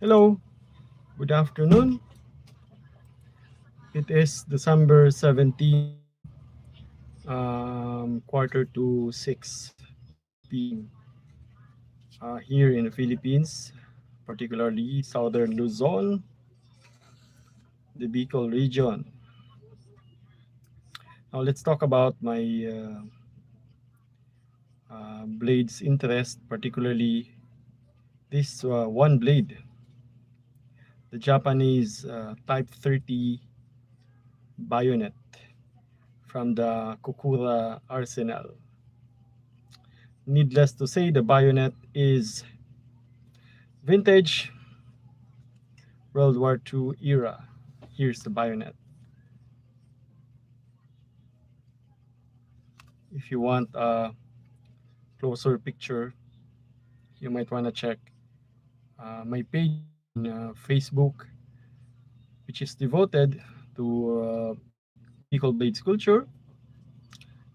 Hello, good afternoon. It is December 17, quarter to 6 p.m. Here in the Philippines, particularly southern Luzon, the Bicol region. Now let's talk about my blades interest, particularly this one blade, the Japanese Type 30 Bayonet from the Kokura Arsenal. Needless to say, the bayonet is vintage World War II era. Here's the bayonet. If you want a closer picture, you might want to check my page in Facebook, which is devoted to Bicol blade sculpture.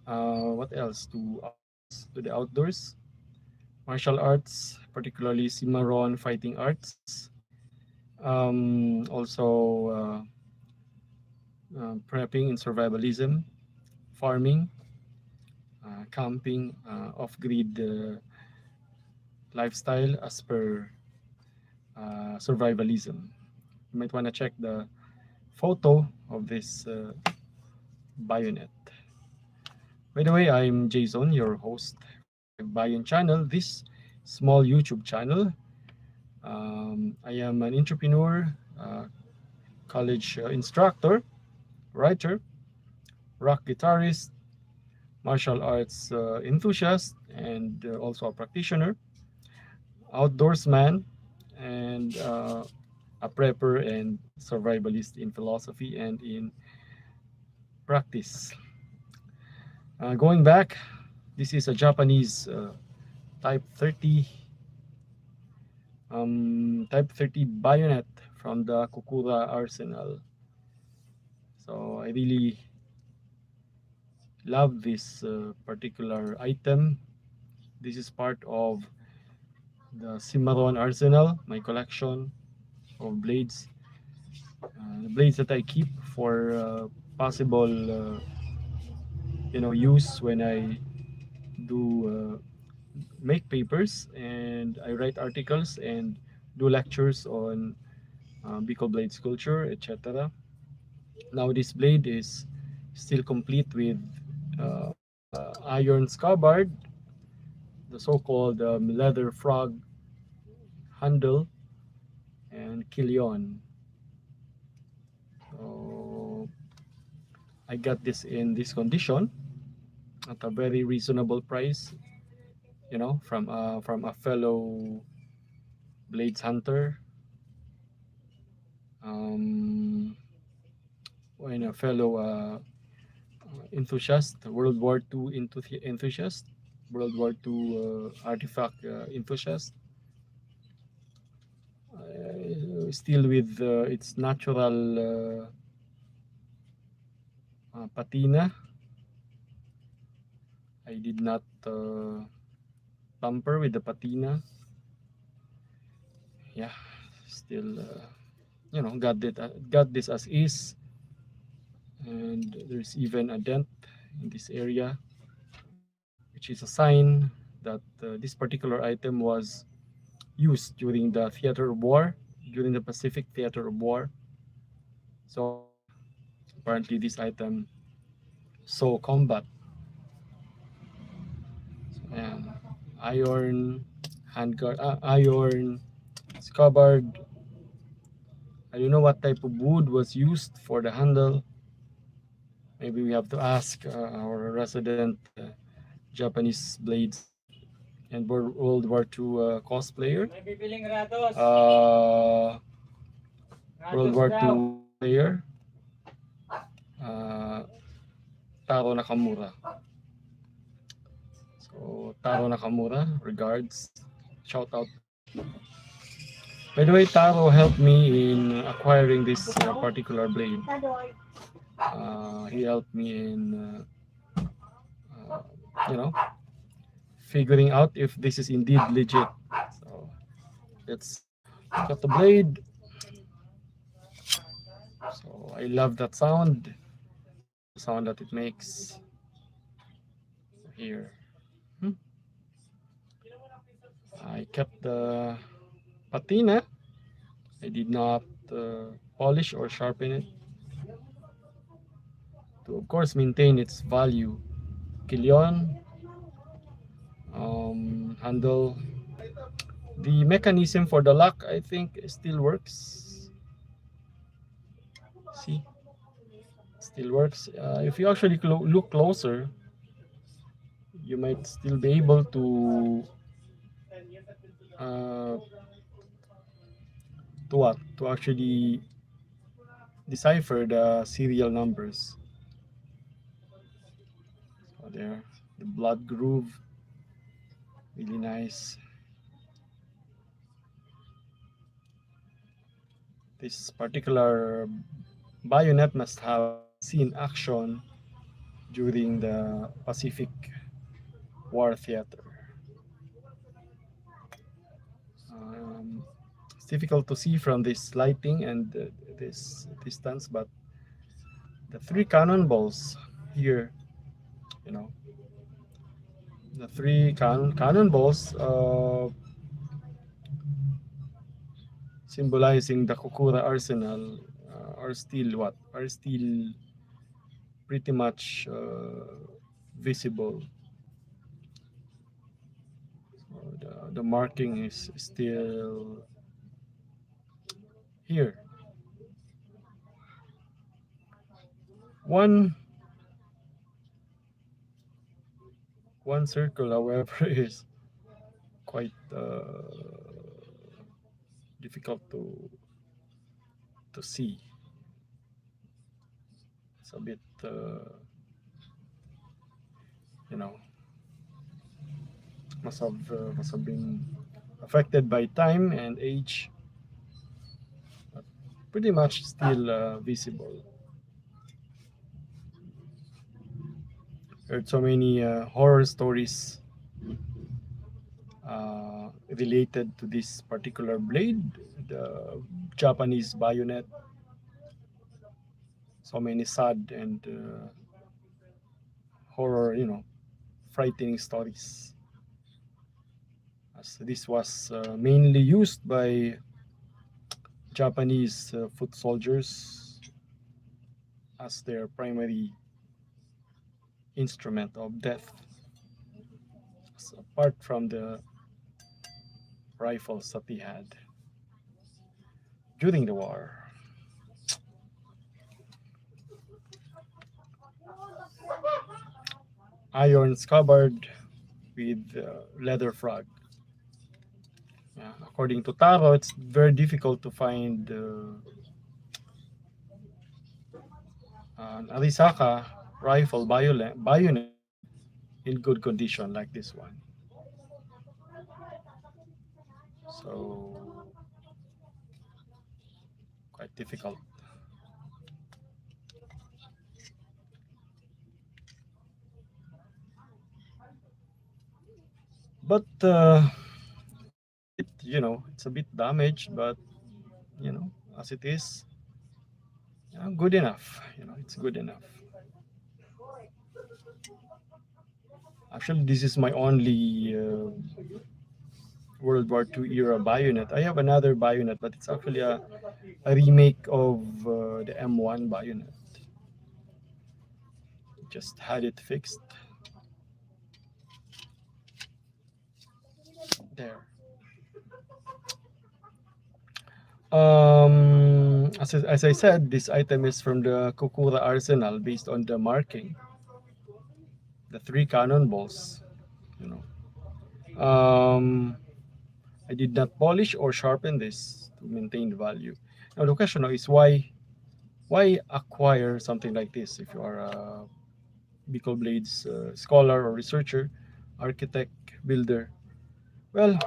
What else? To the outdoors, martial arts, particularly Cimarron fighting arts. Also prepping and survivalism, farming, camping, off-grid lifestyle as per survivalism. You might want to check the photo of this bayonet. By the way, I'm Jason, your host for Hagbayon Channel, this small YouTube channel. I am an entrepreneur, college instructor, writer, rock guitarist, martial arts enthusiast, and also a practitioner, outdoorsman, and a prepper and survivalist in philosophy and in practice. Going back, this is a Japanese Type 30 bayonet from the Kokura Arsenal. So I really love this particular item. This is part of the Cimarron Arsenal, my collection of blades. The blades that I keep for possible use when I do make papers and I write articles and do lectures on Bicol blade sculpture, etc. Now this blade is still complete with iron scabbard, the so-called leather frog handle, and killion. So I got this in this condition at a very reasonable price, from a fellow blades hunter, um, and a fellow enthusiast, World War II enthusiast, World War II artifact enthusiast. Still with its natural patina. I did not tamper with the patina. Yeah, still, got this as is, and there's even a dent in this area, which is a sign that this particular item was used during the theater of war, during the Pacific theater of war. So apparently this item saw combat. And iron handguard, iron scabbard. I don't know what type of wood was used for the handle. Maybe we have to ask our resident Japanese blades and World War II cosplayer. World War II player, uh, Taro Nakamura. So Taro Nakamura, regards, shout out. By the way, Taro helped me in acquiring this particular blade. He helped me in, uh, you know, figuring out if this is indeed legit. So let's Got the blade. So I love that sound. The sound that it makes here. Hmm. I kept the patina. I did not polish or sharpen it to, of course, maintain its value. Killion handle. The mechanism for the lock, I think, still works. See, still works. If you actually look closer, you might still be able uh, to what? To actually decipher the serial numbers. So there, the blood groove, really nice. This particular bayonet must have seen action during the Pacific War theater. Um, it's difficult to see from this lighting and this distance, but the three cannonballs here, you know, the three cannonballs symbolizing the Kokura Arsenal are still what? Are still pretty much visible. So the marking is still here. One one circle, however, is quite difficult to see. It's a bit, you know, must have been affected by time and age, but pretty much still visible. Heard so many horror stories related to this particular blade, the Japanese bayonet. So many sad and horror, frightening stories. As this was mainly used by Japanese foot soldiers as their primary instrument of death, so apart from the rifles that they had during the war. Iron scabbard with leather frog. Yeah, according to Taro, it's very difficult to find an Arisaka rifle bayonet in good condition like this one. So quite difficult. But it's a bit damaged, but as it is, good enough. It's good enough. Actually, this is my only World War II era bayonet. I have another bayonet, but it's actually a remake of the M1 bayonet. Just had it fixed. There. As I said, this item is from the Kokura Arsenal based on the marking. The three cannonballs, you know. I did not polish or sharpen this to maintain the value. Now the question now is why acquire something like this if you are a Bikol Blades scholar or researcher, architect, builder? Well,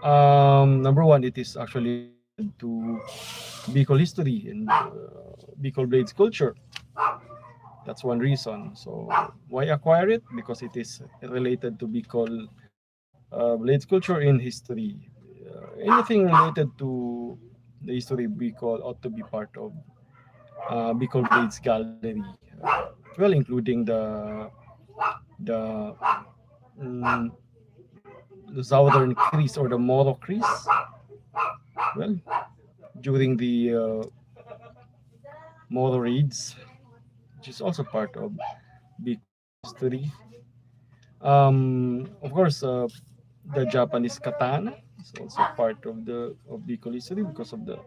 number one, it is actually related to Bicol history and Bicol Blades culture. That's one reason. So why acquire it? Because it is related to Bicol Blades culture in history. anything related to the history of Bicol ought to be part of Bicol Blades Gallery. Well, including the mm, the Southern Crease or the Moro Crease. Well, during the Moro raids, which is also part of Bicol history. Of course, the Japanese katana is also part of the of Bicol history because of the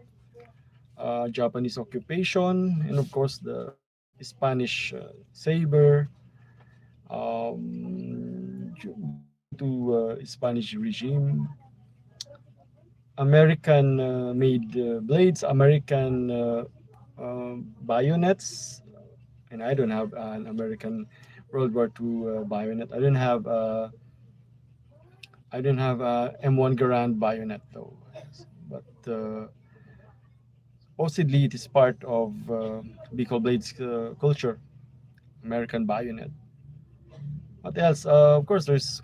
Japanese occupation, and of course the Spanish saber during to Spanish regime. American made blades, American bayonets, and I don't have an American World War II bayonet. I don't have a M1 Garand bayonet though, but supposedly it is part of Bicol Blades culture, American bayonet. What else? Of course, there's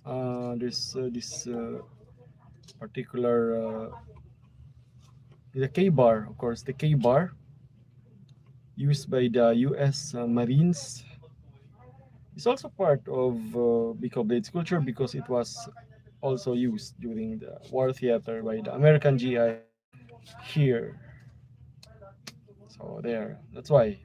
this particular the K bar, of course, the K bar used by the U.S. Marines is also part of Bicol Blades culture because it was also used during the war theater by the American GI here. So there, why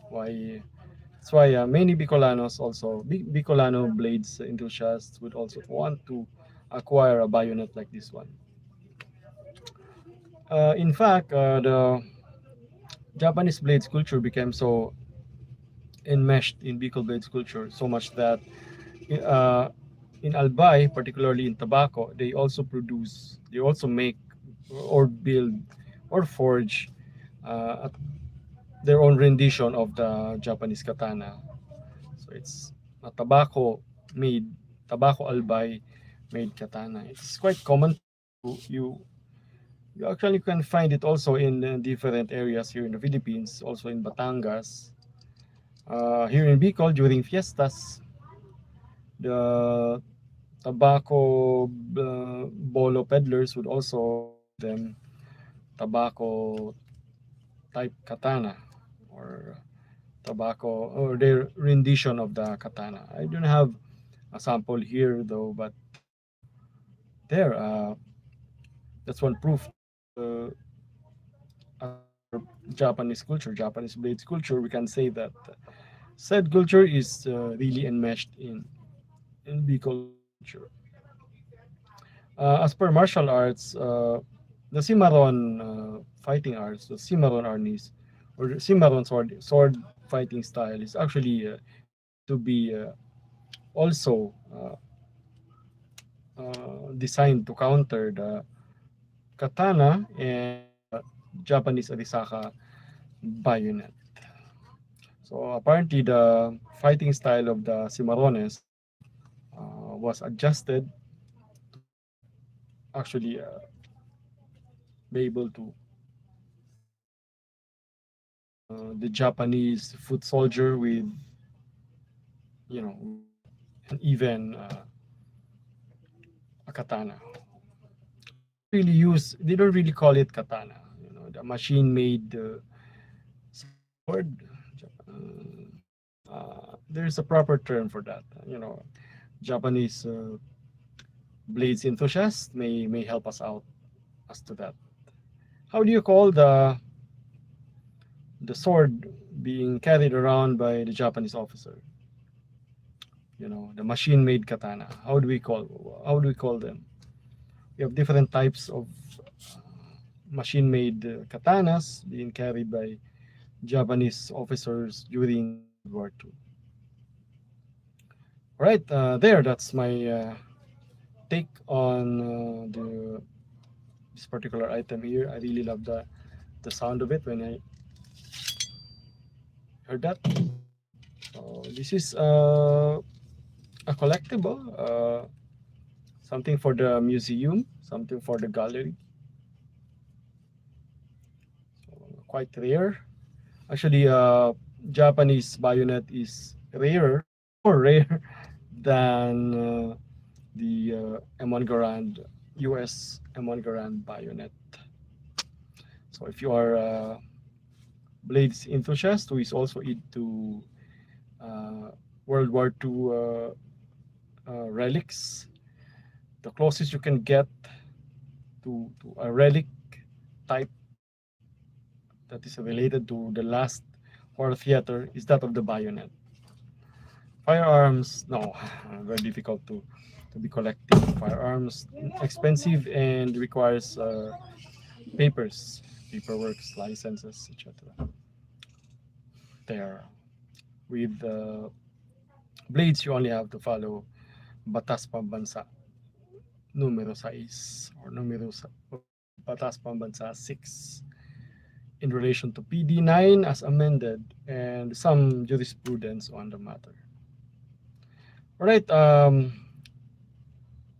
that's why many Bicolanos also Bicolano blades enthusiasts would also want to acquire a bayonet like this one. In fact, the Japanese blades culture became so enmeshed in Bicol blades culture so much that uh, in Albay, particularly in tobacco, they also make or build or forge uh, their own rendition of the Japanese katana. So it's a made, tobacco albay made katana. It's quite common. You actually can find it also in different areas here in the Philippines, also in Batangas. Here in Bicol during fiestas, the tobacco bolo peddlers would also give them tobacco type katana or tobacco or their rendition of the katana. I don't have a sample here though, but there, that's one proof that as per Japanese culture, Japanese blades culture, we can say that said culture is really enmeshed in Bicol blades culture. As per martial arts, the Cimarron fighting arts, the Cimarron arnis, or the Cimarron sword fighting style is actually meant to be also designed to counter the katana and the Japanese Arisaka Bayonet. So apparently the fighting style of the Cimarrones was adjusted to actually be able to fight the Japanese foot soldier with with an even a katana. They don't really call it katana. The machine made sword. There's a proper term for that. Japanese blades enthusiasts may help us out as to that. How do you call the sword being carried around by the Japanese officer? The machine-made katana. How do we call them? We have different types of machine-made katanas being carried by Japanese officers during World War II. All right, that's my take on this particular item here. I really love the sound of it when I heard that. So this is a collectible, something for the museum, something for the gallery. So quite rare. Actually, Japanese bayonet is rarer, more rare than the M1 Garand, US M1 Garand Bayonet. So if you are a blades enthusiast who is also into uh, World War II relics, the closest you can get to a relic type that is related to the last war theater is that of the bayonet. Firearms, no, very difficult to be collecting. Firearms, expensive and requires papers, paperwork, licenses, etc. There, with blades, you only have to follow Batas Pambansa numero 6 or Batas Pambansa 6 in relation to PD9 as amended and some jurisprudence on the matter. All right,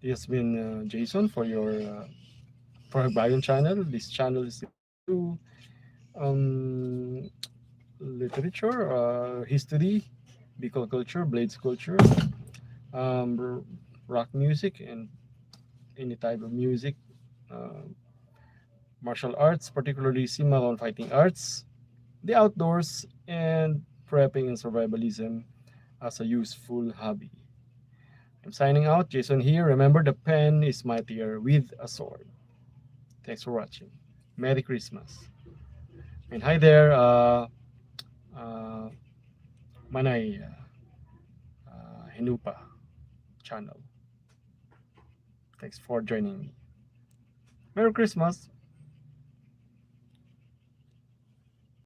this has been Jason for your for Hagbayon Channel. This channel is devoted to um, literature, history, Bikol culture, blades culture, um, rock music, and any type of music, uh, martial arts, particularly Simalon fighting arts, the outdoors, and prepping and survivalism as a useful hobby. I'm signing out. Jason here. Remember, the pen is mightier with a sword. Thanks for watching. Merry Christmas. And hi there, uh, Manay Hinupa channel. Thanks for joining me. Merry Christmas.